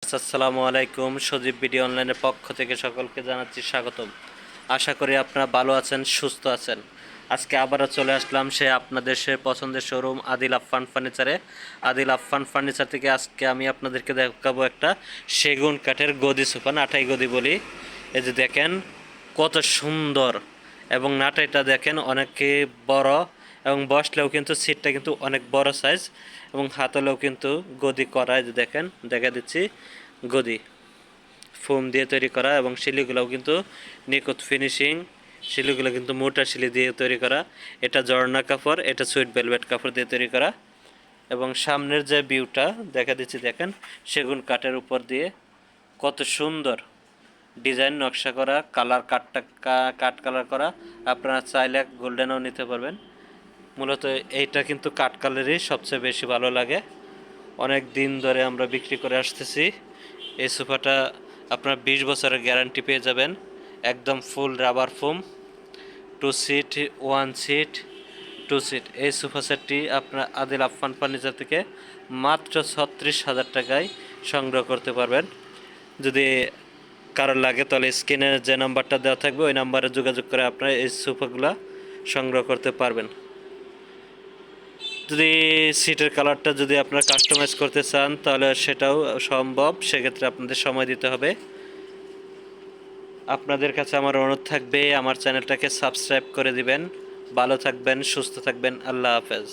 আসসালামু আলাইকুম। সজীব ভিডিও অনলাইনের পক্ষ থেকে সকলকে জানাচ্ছি স্বাগতম। আশা করি আপনারা ভালো আছেন, সুস্থ আছেন। আজকে আবারও চলে আসলাম আপনাদের পছন্দের শোরুম আদিল আফফান ফার্নিচারে। আদিল আফফান ফার্নিচার থেকে আজকে আমি আপনাদেরকে দেখাবো একটা সেগুন কাঠের গদি সোফা, নাটাই গদি বলি। এই যে দেখেন কত সুন্দর, এবং নাটাইটা দেখেন অনেকে বড়, এবং বসলেও কিন্তু সিটটা কিন্তু অনেক বড় সাইজ, এবং হাতলেও কিন্তু গদি করা। যে দেখেন, দেখা দিচ্ছি গদি ফোম দিয়ে তৈরি করা, এবং শিলিগুলোও কিন্তু নিখুঁত ফিনিশিং। শিলিগুলো কিন্তু মোটা শিলি দিয়ে তৈরি করা। এটা জর্না কাপড়, এটা সুইট ভেলভেট কাপড় দিয়ে তৈরি করা। এবং সামনের যে ভিউটা দেখা দিচ্ছি দেখেন, সেগুন কাঠের উপর দিয়ে কত সুন্দর ডিজাইন নকশা করা, কালার কাঠ কালার করা। আপনারা চাইলে গোল্ডেনও নিতে পারবেন। মূলত এইটা কিন্তু কাঠ কালারই সবচেয়ে বেশি ভালো লাগে। অনেক দিন ধরে আমরা বিক্রি করে আসতেছি। এই সোফাটা আপনার 20 বছরের গ্যারান্টি পেয়ে যাবেন। একদম full rubber foam, 2 seat, 1 seat, 2 seat. এই সোফা সেটটি আপনার আদিল আফফান ফার্নিচার থেকে মাত্র 36,000 টাকায় সংগ্রহ করতে পারবেন। যদি কারোর লাগে তাহলে স্ক্রিনে যে নাম্বারটা দেওয়া থাকবে ওই নাম্বারে যোগাযোগ করে আপনারা এই সোফাগুলো সংগ্রহ করতে পারবেন। যদি সিটের কালারটা যদি আপনারা কাস্টমাইজ করতে চান তাহলে সেটাও সম্ভব, সেক্ষেত্রে আপনাদের সময় দিতে হবে। আপনাদের কাছে আমার অনুরোধ থাকবে আমার চ্যানেলটাকে সাবস্ক্রাইব করে দিবেন। ভালো থাকবেন, সুস্থ থাকবেন। আল্লাহ হাফেজ।